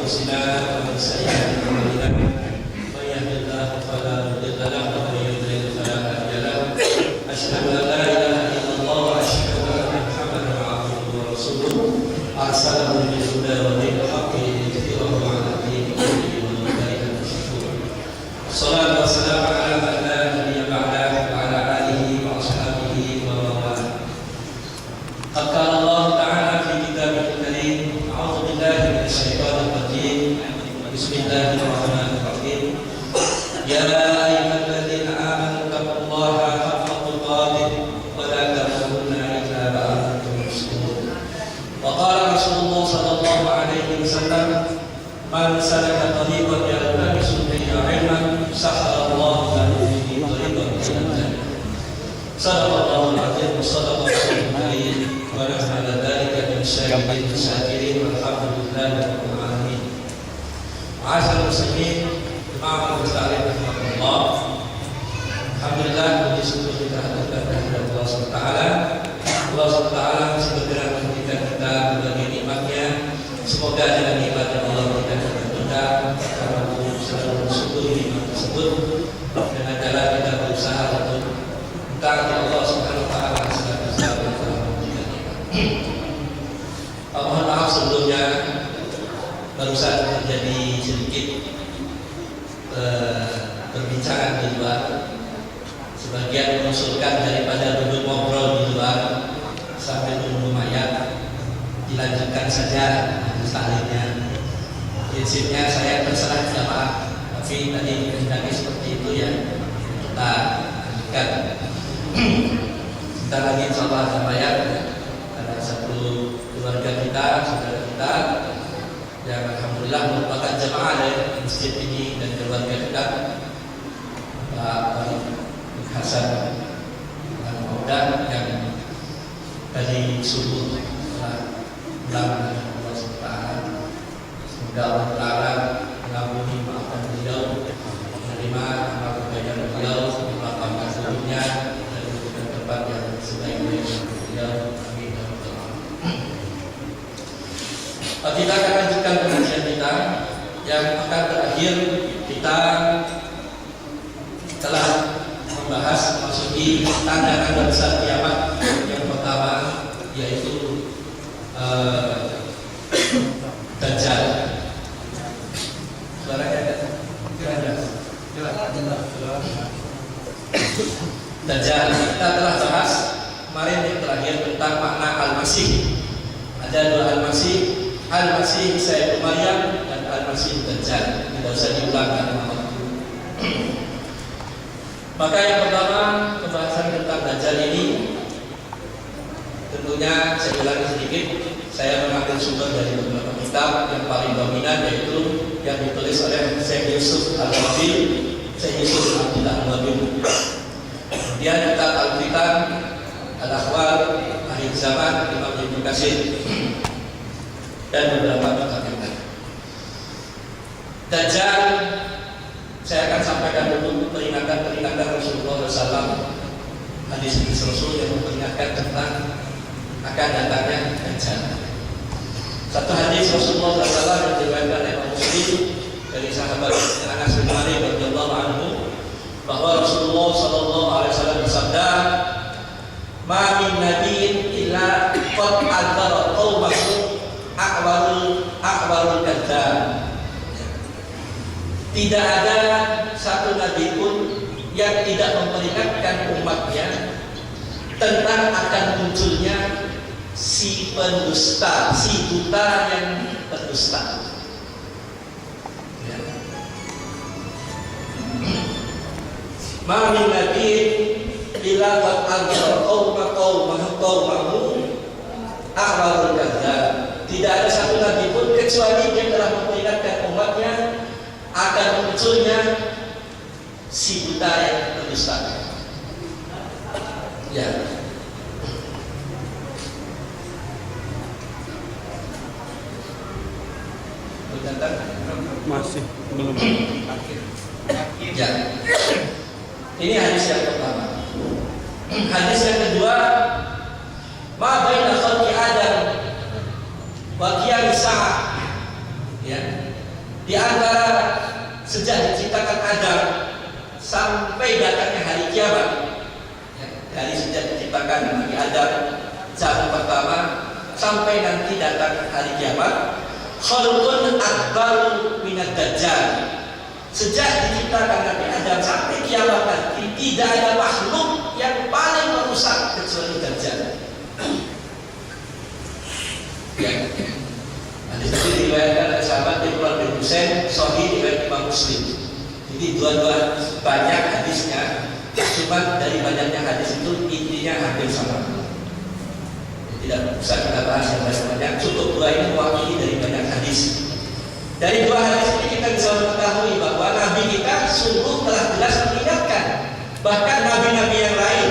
أنفسنا ومن سيئات أعمالنا من يهد الله فلا مضل له ومن يضلل فلا هادي له أشهد أن لا إله إلا الله وأشهد أن محمدا عبده ورسوله أرسله بالهدى ودين الحق ليظهره على الدين كله ولو كره المشركون. الصلاة والسلام على من لا نبي بعده وعلى آله وأصحابه ومن والاه. قد قال الله تعالى في كتابه الكريم: أعوذ بالله من الشيطان الرجيم. بسم الله الرحمن الرحيم. يا أيها الذين آمنوا اتقوا الله حق تقاته ولا تموتن إلا وأنتم مسلمون. وقال رسول الله صلى الله عليه وسلم: من سلك طريقا يلتمس فيه علما سهل الله له به طريقا إلى الجنة. صدق الله العظيم وصدق رسوله الكريم ونحن على ذلك من الشاهدين والشاكرين والحمد لله رب العالمين. معاشر المسلمين جماعة المستعين رحمه الله. Alhamdulillah, puji syukur kita haturkan kehadirat Allah SWT. Allah SWT masih bergerak memberikan kita berbagai nikmatnya. Semoga dengan nikmat yang Allah berikan kepada kita, kita mampu selalu bersyukur nikmat tersebut dengan cara kita berusaha untuk mentaati Allah SWT selama kita memberikan nikmat. Mohon maaf sebelumnya, barusan terjadi sedikit perbincangan di luar. Sebagian mengusulkan daripada duduk ngobrol di luar sambil menunggu mayat, dilanjutkan saja majelis taklimnya. Prinsipnya saya terserah jamaah, tapi tadi dikehendaki seperti itu ya, kita lanjutkan. Sebentar lagi insyaallah ada mayat. Ada satu keluarga kita, saudara kita yang alhamdulillah merupakan jamaah dari masjid ini dan keluarga kita, Pak Hasan Al-Maudan, yang tadi subuh telah pulang dari Allah SWT. Semoga Allah Ta'ala mengampuni, maafkan beliau, menerima amal kebaikan beliau, melapangkan hidupnya dan memberikan tempat yang sebaik-baiknya beliau. Amin. Kita akan lanjutkan pengajian kita yang akan terakhir. Kita telah membahas memasuki tanda-tanda besar kiamat. Yang pertama yaitu Dajjal. Suaranya Dajjal. Kita telah bahas kemarin yang terakhir tentang makna Al-Masih. Ada dua Al-Masih, Al-Masih Isa ibnu Maryam dan Al-Masih Dajjal. Tidak usah diulangkan. Maka yang pertama, pembahasan tentang Dajjal ini tentunya saya ulangi sedikit. Saya mengambil sumber dari beberapa kitab. Yang paling dominan yaitu yang ditulis oleh Syekh Yusuf Al-Wabil, Syekh Yusuf Abdullah Al-Wabil. Kemudian kitab Al-Fitan, Al-Akhwal, Akhir Zaman, Imam Ibnu Katsir, dan beberapa kitab yang lain. Dajjal, saya akan sampaikan dulu peringatan Rasulullah SAW. Hadis Rasul yang memperingatkan tentang akan datangnya Dajjal. Satu hadis Rasulullah SAW yang diriwayatkan oleh Imam Muslim dari sahabat Anas bin Malik radhiyallahu anhu, bahwa Rasulullah SAW bersabda, "Ma min nabiyyin illa qad adzara qaumahu a'warul kadzdzab." Tidak ada satu nabi pun yang tidak memperingatkan umatnya tentang akan munculnya si pendusta, si buta yang pendusta. Ma min nabiyyin illa qad anzara qaumahu a'warul kadzdzab. Tidak ada satu nabi pun kecuali dia telah memperingatkan umatnya akan munculnya si buta yang pendusta. Ya. Masih belum. Ya. Ini hadis yang pertama. Hadis yang kedua, ma baina khalqi Adam wa qiyam sa'ah. Ya. Di antara sejak diciptakan Adam sampai datangnya hari kiamat, ya, dari sejak diciptakan Nabi Adam zaman pertama sampai nanti datang hari kiamat, khalqun akbaru minad dajjal. Sejak diciptakan Nabi Adam sampai kiamat nanti tidak ada makhluk yang paling merusak kecuali dajjal. Ya. Hadis itu diriwayatkan oleh sahabat Imran bin Husain, sahih riwayat Imam Muslim. Jadi dua-dua banyak hadisnya, cuma dari banyaknya hadis itu intinya hampir sama. Tidak usah kita bahas yang banyak, cukup dua ini mewakili dari banyak hadis. Dari dua hadis ini kita bisa mengetahui bahwa Nabi kita sungguh telah jelas mengingatkan, bahkan Nabi-Nabi yang lain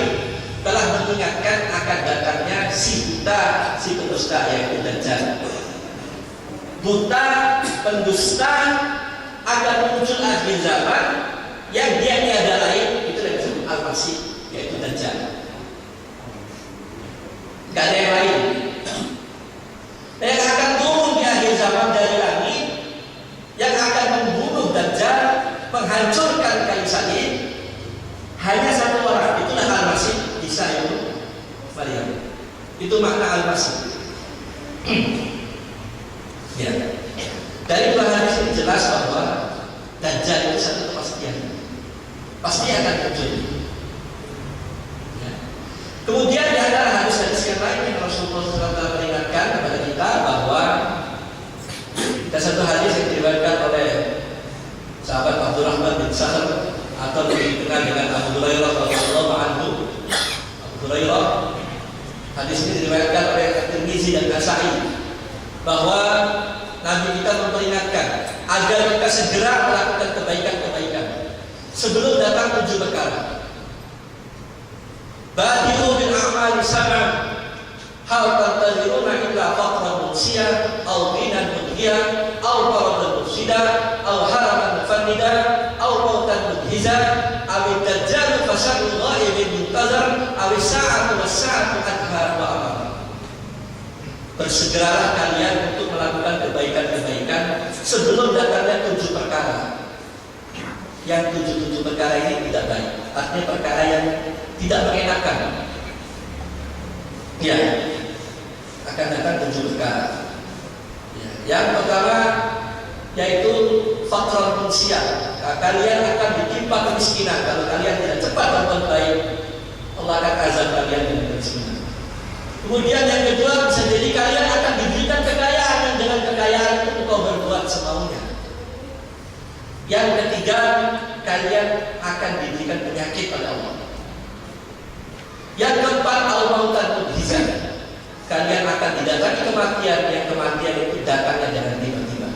telah mengingatkan akan datangnya si buta, si pendusta yaitu Dajjal. Buta, pendusta akan muncul akhir zaman yang dia tiada lain, itu yang disebut Al-Masih, yaitu Dajjal. Gak ada yang lain. Yang akan turun di akhir zaman dari langit, yang akan membunuh Dajjal, menghancurkan kayu salib, hanya satu orang, itulah Al-Masih, Isa ibnu Maryam. Itu makna Al-Masih. Ya. Dari dua hadis ini jelas bahwa Dajjal itu satu kepastian, pasti akan muncul. Ya. Kemudian di antara hadis-hadis yang lain yang Rasulullah SAW peringatkan kepada kita bahwa ada satu hadis yang diriwayatkan oleh sahabat Abdurrahman bin Sahl atau dikenal dengan Abu Hurairah radhiyallahu anhu. Abu Hurairah, hadis ini diriwayatkan oleh At-Tirmizi dan Nasa'i, bahwa Nabi kita memperingatkan agar kita segera melakukan kebaikan-kebaikan sebelum datang 7 perkara. Badiru bil a'mali sab'an, hal tantaziruna illa faqran munsiyah, aw ghinan mudhiyah, aw faradan mufsidah, aw haraman mufannida, aw mautan mudhizah, aw dajjal fasyarul ghaibin muntazar, aw sa'atu was-sa'atu adhar wa amam. Bersegeralah kalian untuk melakukan kebaikan-kebaikan sebelum datangnya 7 perkara. Yang 7 perkara ini tidak baik, artinya perkara yang tidak mengenakan. Ya, akan datang 7 perkara. Ya. Yang pertama yaitu fakran munsiah. Kalian akan ditimpa kemiskinan kalau kalian tidak cepat berbuat baik. Allah akan azab kalian dengan kemiskinan. Kemudian yang kedua, bisa jadi kalian akan diberikan kekayaan, dan dengan kekayaan itu engkau berbuat semaunya. Yang ketiga, kalian akan diberikan penyakit oleh Allah. Yang keempat, al-mautan mudhizah. Kalian akan didatangi kematian, yang kematian itu datangnya dengan tiba-tiba.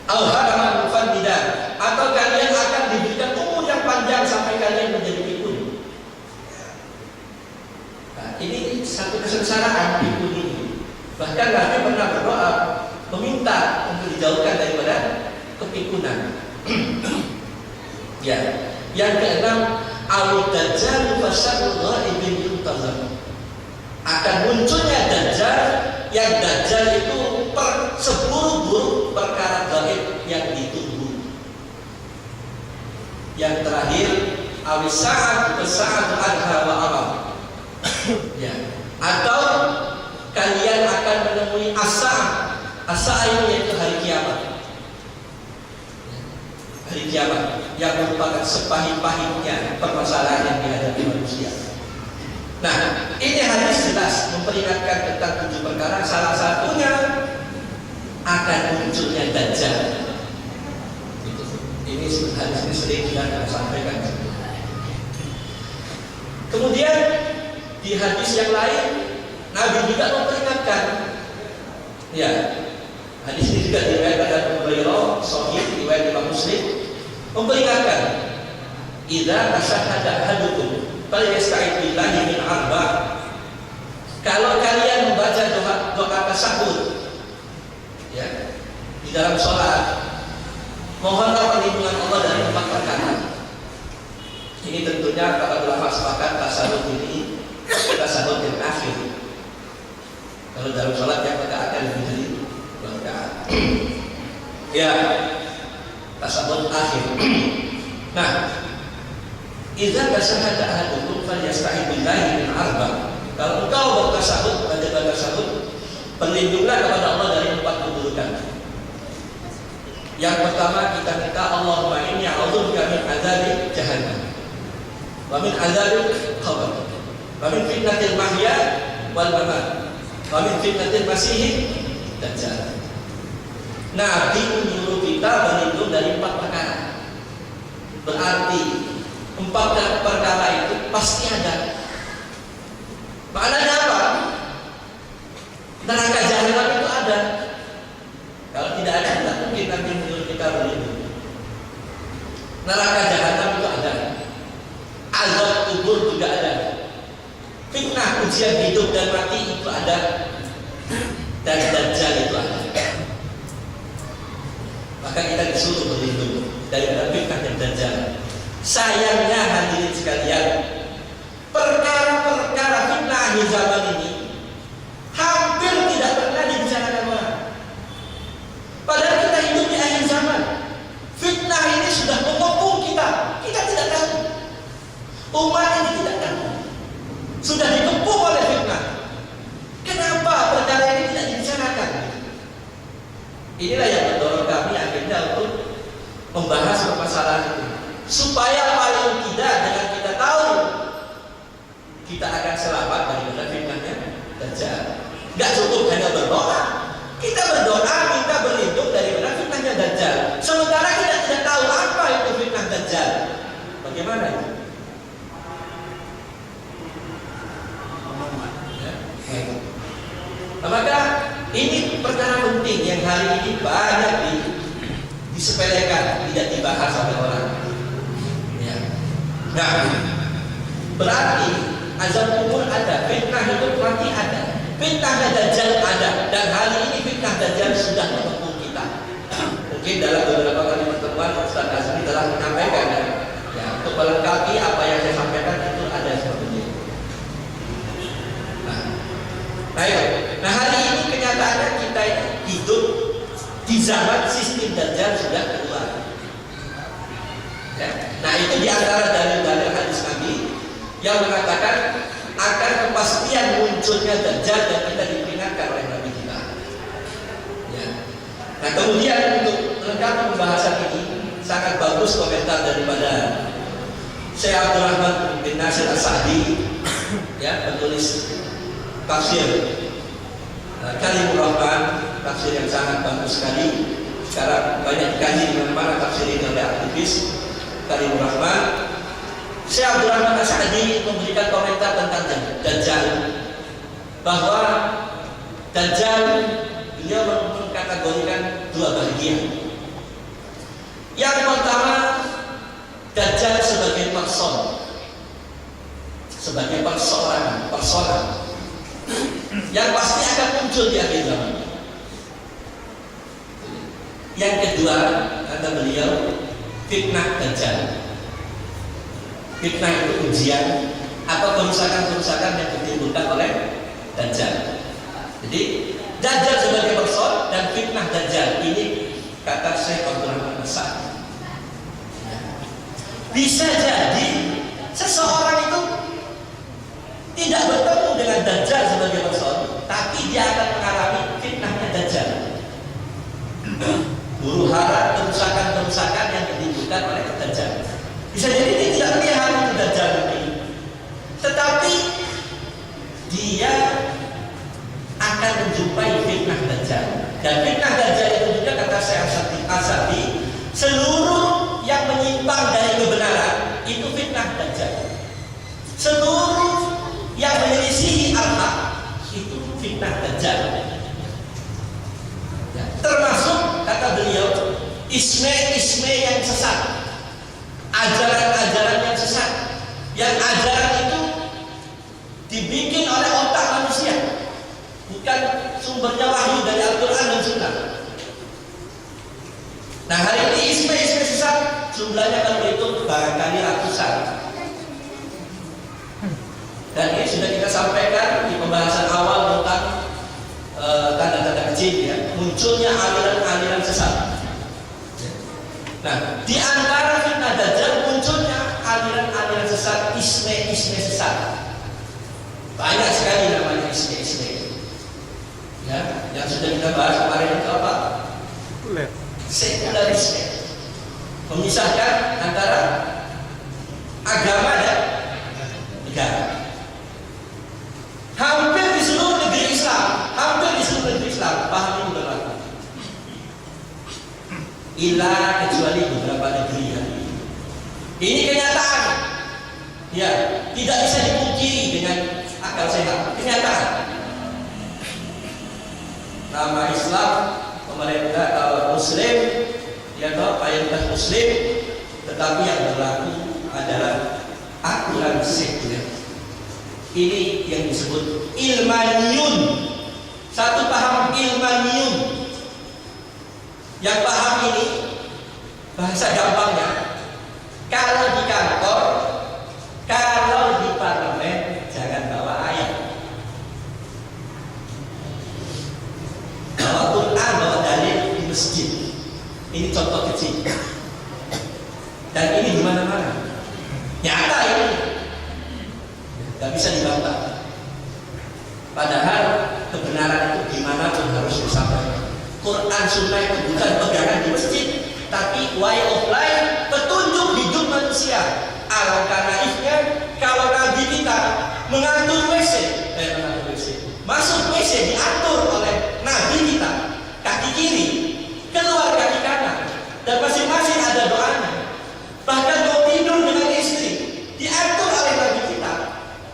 Al-haraman mufannidah, atau kalian akan diberikan umur yang panjang sampai kalian menjadi pikun. Ini satu kesengsaraan pikun ini. Bahkan Nabi pernah berdoa meminta untuk dijauhkan daripada kepikunan. Ya. Yang keenam, al-dajjal fasyarul ghaibin muntazar. Akan munculnya Dajjal, yang Dajjal itu seburuk-buruk perkara gaib yang ditunggu. Yang terakhir, awisa'at besa'at adha wa amam. Ya. Atau kalian akan menemui asa ini yaitu hari kiamat. Hari kiamat yang merupakan sepahit-pahitnya permasalahan yang dihadapi manusia. Nah, ini hadis jelas memperingatkan tentang 7 perkara. Salah satunya akan munculnya Dajjal. Ini hadis ini sering kita sampaikan. Kemudian di hadis yang lain Nabi juga memperingatkan. Ya, hadis ini juga diriwayatkan oleh Abu Hurairah, sahih riwayat Imam Muslim, memperingatkan, idza tasyahhada ahadukum falyasta'id billahi min arba'. Kalau kalian membaca doa tasyahhud, ya, di dalam sholat, mohonlah perlindungan Allah dari 4 perkara. Ini tentunya para ulama sepakat tasyahhud ini tasyahhud yang akhir. Kalau dalam sholat yang rakaat lebih dari 2 rakaat. Ya, tasawuf akhir. Nah, idza tasahhada ahadukum falyasta'id billahi min arba'. Kalau engkau bertasawuf, baca tasawuf, berlindunglah kepada Allah dari 4 keburukan. Yang pertama kita minta Allahumma inni a'udzubika min adzabi jahannam wa min adzabil qabr wa min fitnatil mahya wal mamat wa min fitnatil masih dajjal. Nabi menyuruh kita berlindung dari 4 perkara. Berarti 4 perkara itu pasti ada. Maknanya apa? Neraka jahanam itu ada. Kalau tidak ada, tidak mungkin Nabi menyuruh kita berlindung. Neraka jahanam itu ada. Azab kubur juga ada. Fitnah ujian hidup dan mati itu ada. Dan dajjal itu ada. Maka kita disuruh berlindung dari fitnah dan dajjal. Sayangnya hadirin sekalian, perkara-perkara fitnah akhir zaman ini hampir tidak pernah dibicarakan orang. Padahal kita hidup di akhir zaman. Fitnah ini sudah mengepung kita. Kita tidak tahu. Umat ini tidak tahu. Sudah dikepung oleh fitnah. Kenapa perkara ini tidak dibicarakan? Inilah yang mendorong kami akhirnya untuk membahas permasalahan itu, supaya paling tidak dengan kita tahu kita akan selamat dari fitnahnya dajjal. Gak cukup hanya berdoa. Kita berdoa minta berlindung dari fitnahnya dajjal. Sementara kita tidak tahu apa itu fitnah dajjal. Bagaimana itu? Maka ini perkara penting yang hari ini banyak disepelekan, tidak dibahas oleh orang. Ya. Nah, berarti azab kubur ada, fitnah hidup mati ada, fitnah dajjal ada, dan hari ini fitnah dajjal sudah mengepung kita. Mungkin dalam beberapa kali pertemuan Ustaz Azmi telah menyampaikan, ya, untuk melengkapi apa yang saya sampaikan itu ada seperti ini. Nah, hari ini kenyataannya kita hidup di zaman sistem dajjal sudah keluar. Ya. Nah, itu diantara dalil-dalil hadis Nabi yang mengatakan akan kepastian munculnya dajjal dan kita diperingatkan oleh Nabi kita. Ya. Nah, kemudian untuk melengkapi pembahasan ini sangat bagus komentar daripada Syekh Abdul Rahman bin Nasir As-Sa'di, ya, penulis tafsir Kalimur Rahman, tafsir yang sangat bagus sekali. Sekarang banyak dikaji di mana-mana tafsir ini oleh aktivis Kalimur Rahman. Syekh Abdul Rahman As-Sa'di memberikan komentar tentang dajjal, bahwa dajjal beliau mengkategorikan 2 bagian. Yang pertama, dajjal sebagai persona yang pasti akan muncul di akhir zaman. Yang kedua, kata beliau, fitnah dajjal. Fitnah itu ujian atau kerusakan-kerusakan yang ditimbulkan oleh dajjal. Jadi dajjal sebagai person dan fitnah dajjal ini kata Syekh Abdul Rahman As-Sa'di. Bisa jadi seseorang itu tidak bertemu dengan dajjal sebagai person, tapi dia akan mengalami fitnahnya dajjal. Huru hara, kerusakan-kerusakan yang ditimbulkan oleh dajjal. Bisa jadi dia tidak melihat itu dajjal ini, tetapi dia akan menjumpai fitnah dajjal. Dan fitnah dajjal itu juga kata Syekh As-Sa'di, seluruh yang menyimpang dari kebenaran itu fitnah dajjal. Seluruh yang menyelisihi al-haq itu fitnah dajjal. Ya, termasuk kata beliau isme yang sesat, ajaran-ajaran yang sesat, yang ajaran itu dibikin oleh otak manusia, bukan sumbernya wahyu dari Al-Quran dan Sunnah. Nah, hari ini isme sesat jumlahnya kalau itu barangkali ratusan. Dan ini sudah kita sampaikan di pembahasan awal tentang tanda-tanda kecil, ya, munculnya aliran-aliran sesat. Nah, di antara fitnah Dajjal munculnya aliran-aliran sesat, isme sesat. Banyak sekali namanya isme. Ya, yang sudah kita bahas kemarin itu apa? Sekularisme. Memisahkan antara agama dan negara. Hampir di seluruh negeri Islam, paham ini berlaku. Ilah kecuali beberapa negeri ya. Ini kenyataan. Ya, tidak bisa dipungkiri dengan akal sehat. Kenyataan. Nama Islam, pemerintah Muslim, ya toh mayoritas Muslim, tetapi yang berlaku adalah aturan sekuler. Ini yang disebut ilmaniyun. Satu paham ilmaniyun. Yang paham ini bahasa gampangnya, kalau di kantor, kalau di parlemen jangan bawa ayat, bawa Quran, bawa dalil di masjid. Ini contoh kecil. Dan ini di mana-mana. Nyata ini. Gak bisa dibantah. Padahal kebenaran itu dimanapun harus disampaikan. Quran Sunnah itu bukan pegangan di masjid, tapi way of life, petunjuk hidup manusia. Alangkah naifnya kalau Nabi kita mengatur WC, masuk WC diatur oleh Nabi kita, kaki kiri, keluar kaki kanan, dan masing-masing ada doanya. Bahkan mau tidur dengan istri diatur oleh Nabi kita,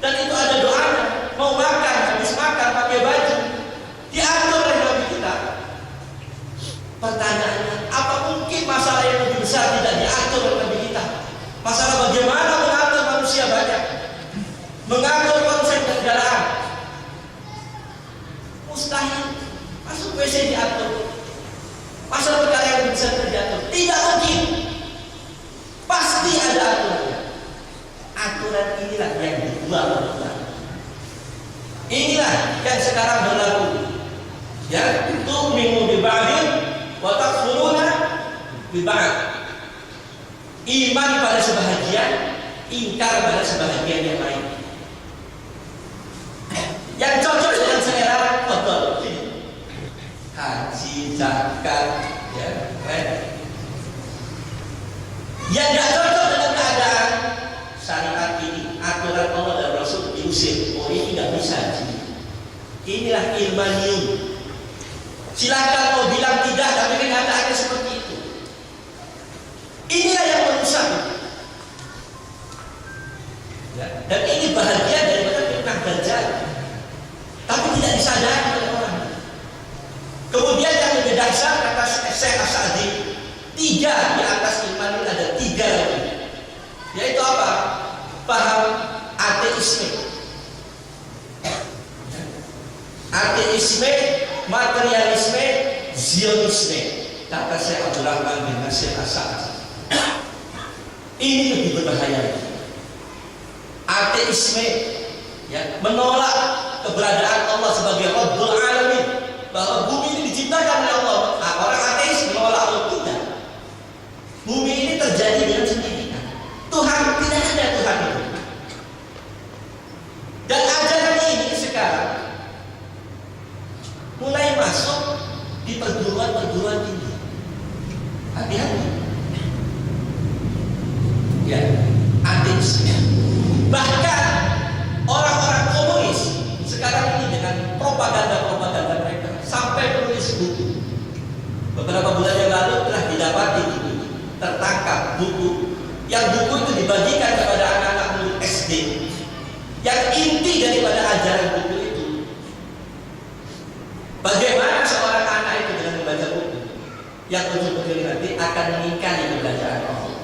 dan itu ada doanya. Mau makan, habis makan pakai baju diatur oleh Nabi kita. Pertanyaannya, apa mungkin masalah yang lebih besar tidak diatur oleh Nabi kita? Masalah bagaimana mengatur manusia banyak, mengatur konsep kendaraan, mustahil. Masuk WC diatur. Masalah perkara yang lebih besar diatur, tidak mungkin. Pasti ada aturannya. Aturan inilah yang dibuat oleh Tuhan. Inilah yang sekarang berlaku. Ya, tu'minu bi ba'din wa takfuruna bi ba'd. Iman pada sebahagian, ingkar pada sebahagian yang lain. Yang cocok dengan selera betul. Haji, zakat, ya, keren. Yang tidak cocok dengan keadaan syariat ini, aturan Allah dan Rasul diusir. Oh, ini tidak bisa. Inilah ilmaniyun. Silakan mau bilang tidak, tapi kenyataannya seperti itu. Inilah yang merusak. Ya. Dan ini bahagian daripada fitnah Dajjal, tapi tidak disadari oleh orang. Kemudian yang lebih dahsyat kata Syekh As-Sa'di, 3 di atas iman ini ada 3 lagi. Yaitu apa? Paham ateisme. Ateisme, materialisme, zionisme. Kata Syekh Abdul Rahman bin Nasir As-Sa'di. Ini lebih berbahaya. Ateisme, ya, menolak keberadaan Allah sebagai Rabbul Alamin, bahwa bumi ini diciptakan oleh Allah. Nah, orang ateis menolak Allah. Tidak. Bumi ini terjadi dengan sendirinya. Tuhan, tidak ada Tuhan itu. Dan ajaran ini sekarang mulai masuk di perguruan-perguruan tinggi. Hati-hati. Ya, ateisme. Bahkan orang-orang komunis sekarang ini dengan propaganda mereka sampai menulis buku. Beberapa bulan yang lalu telah didapati buku, tertangkap buku. Yang buku itu dibagikan kepada anak-anak murid SD. Yang inti daripada ajaran buku itu, bagaimana seorang anak itu dengan membaca buku yang ujung-ujungnya nanti akan mengingkari keberadaan Allah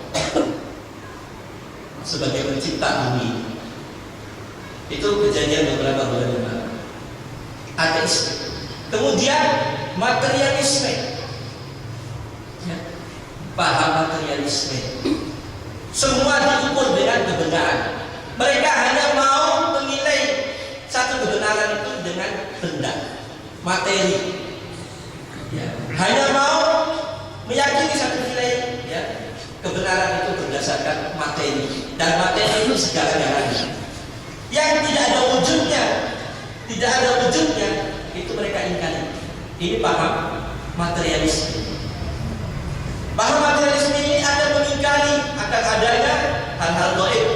sebagai pencipta bumi. Itu kejadian beberapa bulan yang lalu. Ateisme. Kemudian materialisme. Ya. Paham materialisme. Semua diukur dengan kebenaran. Mereka hanya mau menilai satu kebenaran itu dengan benda, materi. Ya. Hanya mau meyakini satu nilai, ya, berdasarkan materi, dan materi itu segala-galanya. Yang tidak ada wujudnya, itu mereka ingkari. Ini paham materialisme. Paham materialisme ini akan mengingkari akan adanya hal-hal gaib.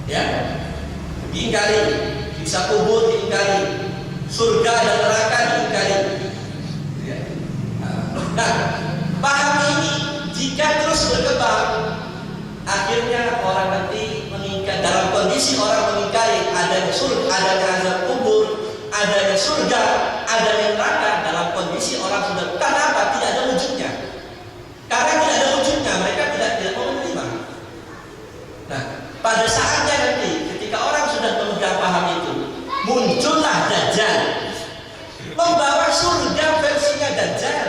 Ya, diingkari, bisa kubur diingkari, surga dan neraka diingkari. Ya. Nah, paham ini jika terus berkembang, akhirnya orang nanti mengingkari, dalam kondisi orang mengingkari adanya surga, adanya azab kubur, adanya surga, adanya neraka, dalam kondisi orang sudah kenapa tidak ada wujudnya? Karena tidak ada wujudnya, mereka tidak mau menerima. Nah, pada saatnya nanti ketika orang sudah memegang paham itu, muncullah Dajjal membawa surga versinya Dajjal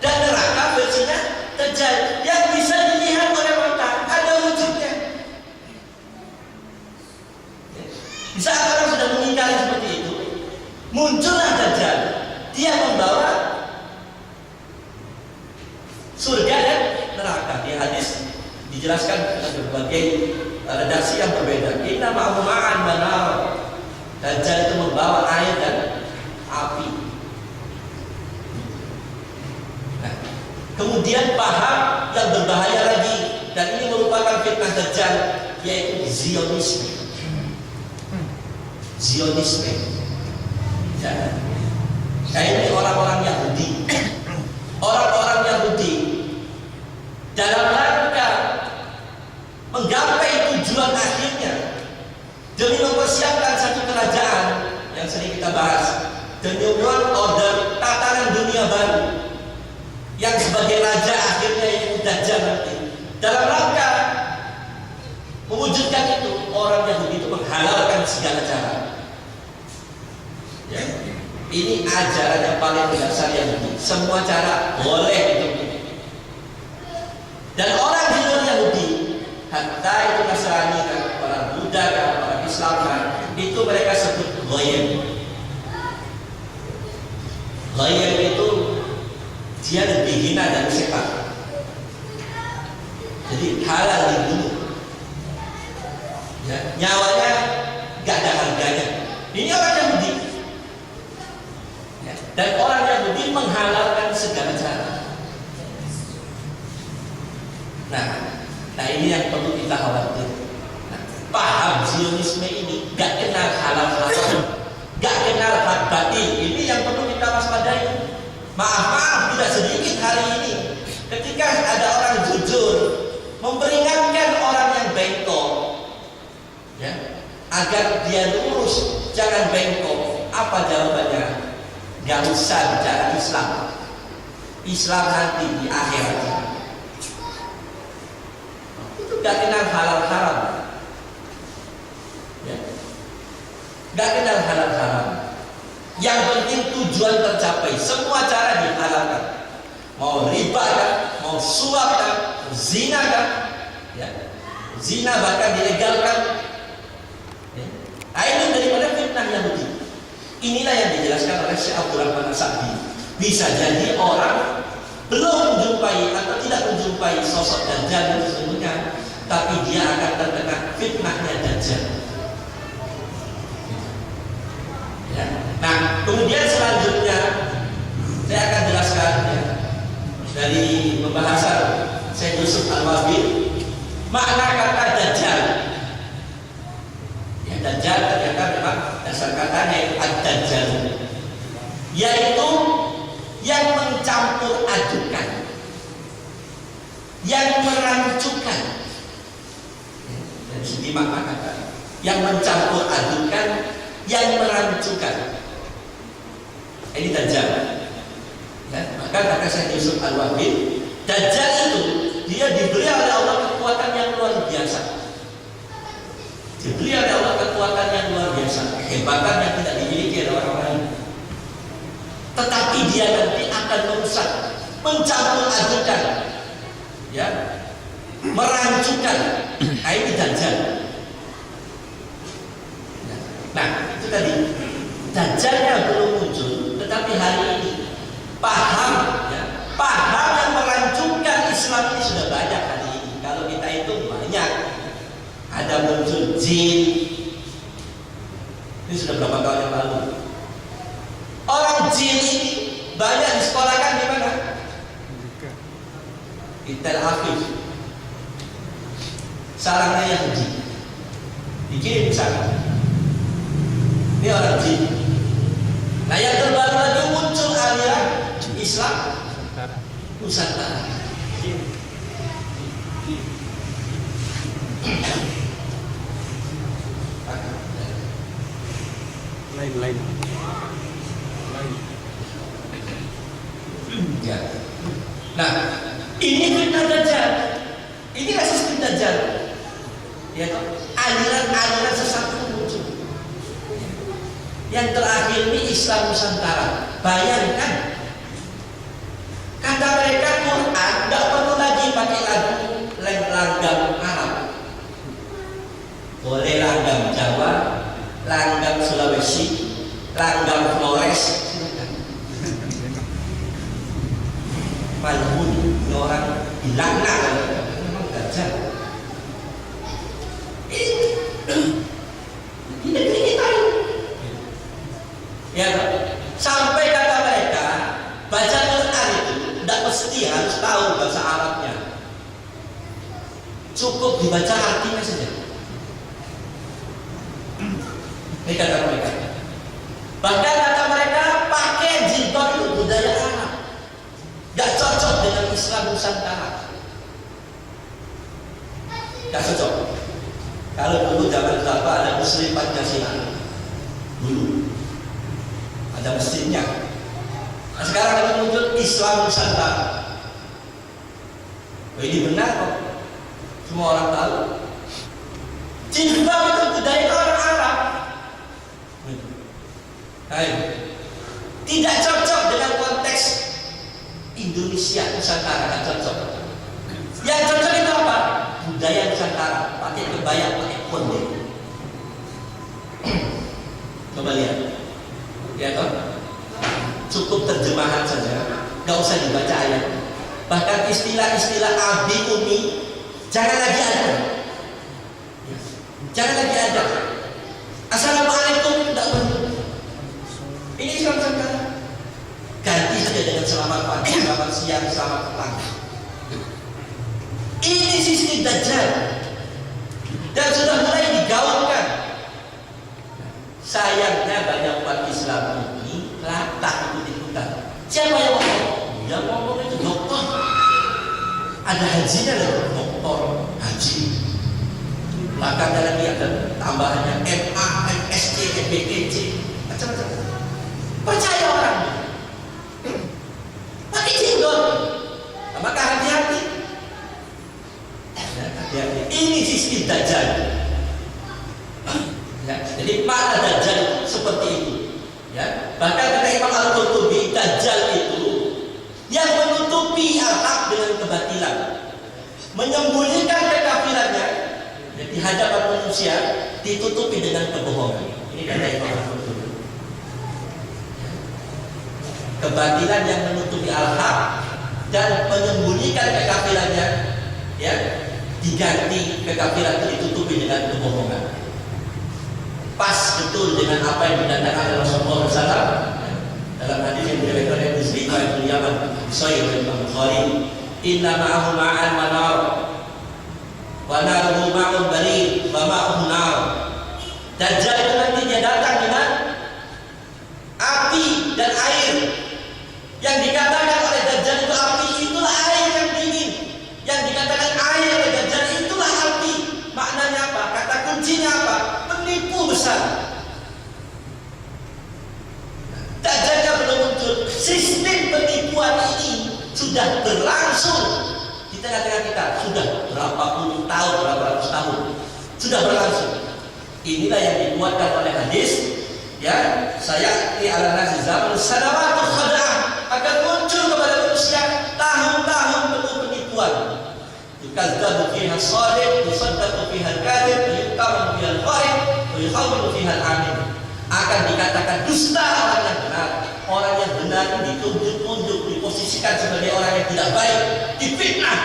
dan neraka versinya Dajjal yang bisa dilihat oleh mata, ada wujudnya. Di saat orang sudah mengingkari seperti itu, muncullah Dajjal. Dia membawa surga dan neraka. Di hadis dijelaskan dengan berbagai redaksi yang berbeda. Inna ma'ahu ma'an banar. Dajjal itu membawa air dan api. Nah, kemudian paham yang berbahaya lagi, dan ini merupakan fitnah Dajjal, yaitu Zionisme. Zionisme. Ya. Ini orang-orang Yahudi. Orang-orang Yahudi dalam rangka menggapai tujuan akhirnya, demi mempersiapkan satu kerajaan yang sering kita bahas, the new world order, tatanan dunia baru, yang sebagai raja akhirnya yaitu Dajjal nanti. Dalam rangka mewujudkan itu, orang Yahudi itu menghalalkan segala cara. Ya. Ini ajaran yang paling mendasar Yahudi. Semua cara boleh ditempuh. Dan orang di luar Yahudi, hatta itu Nasrani kan, orang Buddha kan, orang Islam kan, itu mereka sebut goyim. Goyim itu dia lebih hina dari setan. Jadi halal dibunuh. Ya, nyawanya gak ada harganya. Ini orang Yahudi. Ya, dan orang Yahudi menghalalkan segala cara. Nah ini yang perlu kita khawatir. Nah, paham Zionisme ini gak kenal halal haram, gak kenal hak batil. Ini yang perlu kita waspadai. Maaf tidak sedikit hari ini ketika ada orang jujur memperingatkan orang yang bengkok, ya, agar dia lurus, jangan bengkok. Apa jawabannya? Gak usah bicara Islam. Islam nanti di akhirat. Gak kenal halal haram, ya. Gak kenal halal haram. Yang penting tujuan tercapai. Semua cara dihalalkan. Mau riba kan, mau suap kan, zina kan, ya. Zina bahkan dilegalkan. Ya. Nah, ini daripada fitnah Yahudi. Inilah yang dijelaskan oleh Syekh Abdul Rahman As-Sa'di. Bisa jadi orang belum menjumpai atau tidak menjumpai sosok Dajjal yang sesungguhnya, tapi dia akan terkena fitnahnya Dajjal. Ya. Nah, kemudian selanjutnya saya akan jelaskan, ya, dari pembahasan Syekh Yusuf Al-Wabil, makna kata Dajjal. Ya, Dajjal ternyata memang dasar katanya itu ad-Dajjal, yaitu yang mencampur adukan, yang merancukan. Dari segi makna kata, yang mencampur adukan, yang merancukan. Ini Dajjal. Ya, maka kata Syekh Yusuf Al-Wabil, Dajjal itu dia diberi oleh Allah kekuatan yang luar biasa. Diberi oleh Allah kekuatan yang luar biasa, kehebatan yang tidak dimiliki oleh orang lain. Tetapi dia nanti akan merusak, mencampur adukan, ya, merancukan. Nah, ini Dajjal. Nah, itu tadi Dajjalnya belum muncul, tetapi hari ini paham, ya, paham yang merancukan Islam ini sudah banyak hari ini. ada muncul jin. Ini sudah berapa tahun yang lalu. Orang jin ini banyak disekolahkan di mana? Di Tel Aviv. Sarangnya Yahudi dikirim ke sana. Ini orang jin. Nah yang terbaru lagi muncul aliran Islam Nusantara. Lain. Ya. Nah, ini fitnah Dajjal. Ini kasus fitnah Dajjal. Ya toh, aliran-aliran sesat itu muncul. Yang terakhir ini Islam Nusantara. Bayangkan, kata mereka Quran tidak perlu lagi pakai langgam Arab. Boleh langgam Jawa, langgam Sulawesi, langgam Flores. Malhun, orang dilaknat memang Dajjal. Ini negeri kita. Ya, sampai kata mereka baca Quran itu tidak mesti harus tahu bahasa Arabnya. Cukup dibaca artinya saja. Ini kata mereka. Bahkan kata mereka pakai jilbab itu budaya Arab. Gak cocok dengan Islam Nusantara. Gak cocok. Kalau dulu zaman Bapak ada Muslim Pancasila, dulu ada masjidnya. Nah, sekarang ada muncul Islam Nusantara. Oh, ini benar kok. Semua orang tahu. Jilbab itu budaya orang Arab. Ayo. Tidak cocok dengan konteks Indonesia Nusantara, tidak cocok. Yang cocok itu apa? Budaya Nusantara, pakai kebaya, pakai konde. Coba lihat, ya toh? Cukup terjemahan saja, nggak usah dibaca ayat. Bahkan istilah-istilah abi umi jangan lagi ada, jangan lagi ada. Assalamualaikum tidak perlu. Ini Islam Nusantara. Ganti saja dengan selamat pagi, selamat siang, selamat petang. Ini sisi Dajjal dan sudah mulai digaungkan. Sayangnya banyak umat Islam ini latah ikut-ikutan. Siapa yang ngomong? Yang ngomong itu dokter. Ada hajinya loh, dokter haji. Belakangnya lagi ada tambahannya MA, MSc, MBC, macam-macam. Percaya orang. Pakai jenggot. Maka hati-hati. Hati-hati. Ini sisi Dajjal. Ya, jadi makna Dajjal seperti itu. Ya, bahkan kata Imam Al-Qurtubi, Dajjal itu yang menutupi al-haq dengan kebatilan, menyembunyikan kekafirannya di hadapan manusia, ditutupi dengan kebohongan. Ini kata Imam Al-Qurtubi. Kebatilan yang menutupi al-haq dan menyembunyikan kekafirannya, ya, diganti kekafiran itu ditutupi dengan kebohongan. Pas betul dengan apa yang didatangkan oleh Rasulullah SAW dalam hadis yang diriwayatkan oleh Muslim bin Yaman, Sahih Imam Bukhari, inna ma'ahu ma'an wa nar wa naruhu ma'un barid wa ma'uhu nar. Dajjal itu nanti dia datang dengan api dan air. Yang dikatakan oleh Dajjal itu api, itulah air yang dingin. Yang dikatakan air oleh Dajjal itulah api. Maknanya apa? Kata kuncinya apa? Penipu besar. Dajjalnya belum muncul. Sistem penipuan ini sudah berlangsung di tengah-tengah kita. Sudah berapa puluh tahun, berapa ratus tahun. Sudah berlangsung. Inilah yang dibuatkan oleh hadis. Ya, saya di ala-nasi zaman sanawatul khada'ah akan muncul kepada manusia tahun-tahun penuh penipuan. Yukazzabu fiha as-shadiq, yusaddaqu fiha al-kadhib, yuqamu fiha al-ghaib, wa yukhawwifu fiha al-amin. Akan dikatakan dusta orang yang benar. Orang yang benar ditunjuk-tunjuk, diposisikan sebagai orang yang tidak baik, difitnah.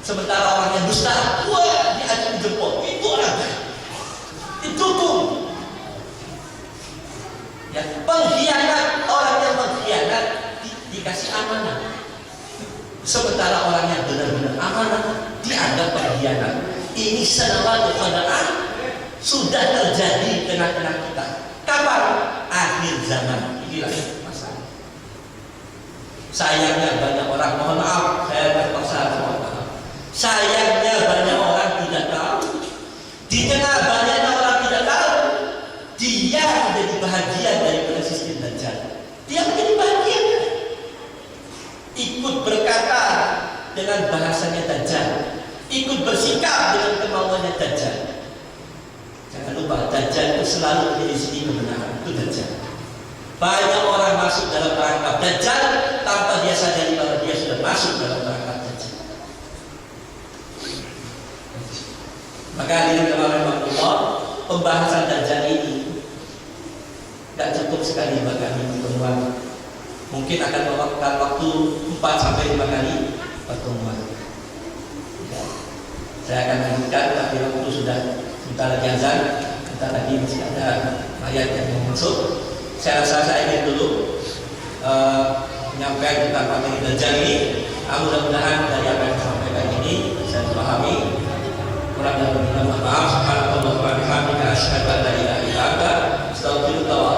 Sementara orang yang dusta, wah, diacung jempol. Itu orang Ya, pengkhianat, orang yang mengkhianat dikasih amanah. Sementara orang yang benar-benar amanah dianggap pengkhianat. Ini sanawatu qada'an sudah terjadi di tengah-tengah kita. Kapan? Akhir zaman. Inilah masalah. Sayangnya banyak orang, mohon maaf, saya terpaksa mohon maaf. Sayangnya banyak orang tidak tahu. Di tengah banyaknya orang tidak tahu, dia menjadi bahagian daripada sistem Dajjal. Dia menjadi bahagian. Ikut berkata dengan bahasanya Dajjal, ikut bersikap dengan kemauannya Dajjal. Jangan lupa, Dajjal itu selalu menjadi sini kebenaran. Itu Dajjal. Banyak orang masuk dalam perangkap Dajjal tanpa dia sadari bahwa dia sudah masuk dalam perangkap Dajjal. Maka di dalam Allah, pembahasan Dajjal ini tidak cukup sekali bagi pertemuan. Mungkin akan memakan waktu 4-5 kali pertemuan. Ya. Saya akan lanjutkan, tapi waktu sudah sebentar lagi azan, sebentar lagi masih ada ayat yang mau masuk. Saya rasa saya ingin dulu menyampaikan tentang materi Dajjal ini. Mudah-mudahan dari apa yang saya sampaikan ini saya pahami. Kurang dan lebih mohon maaf. Subhanallah wa bihamdihi asyhadu an la ilaha illa anta astaghfiruka wa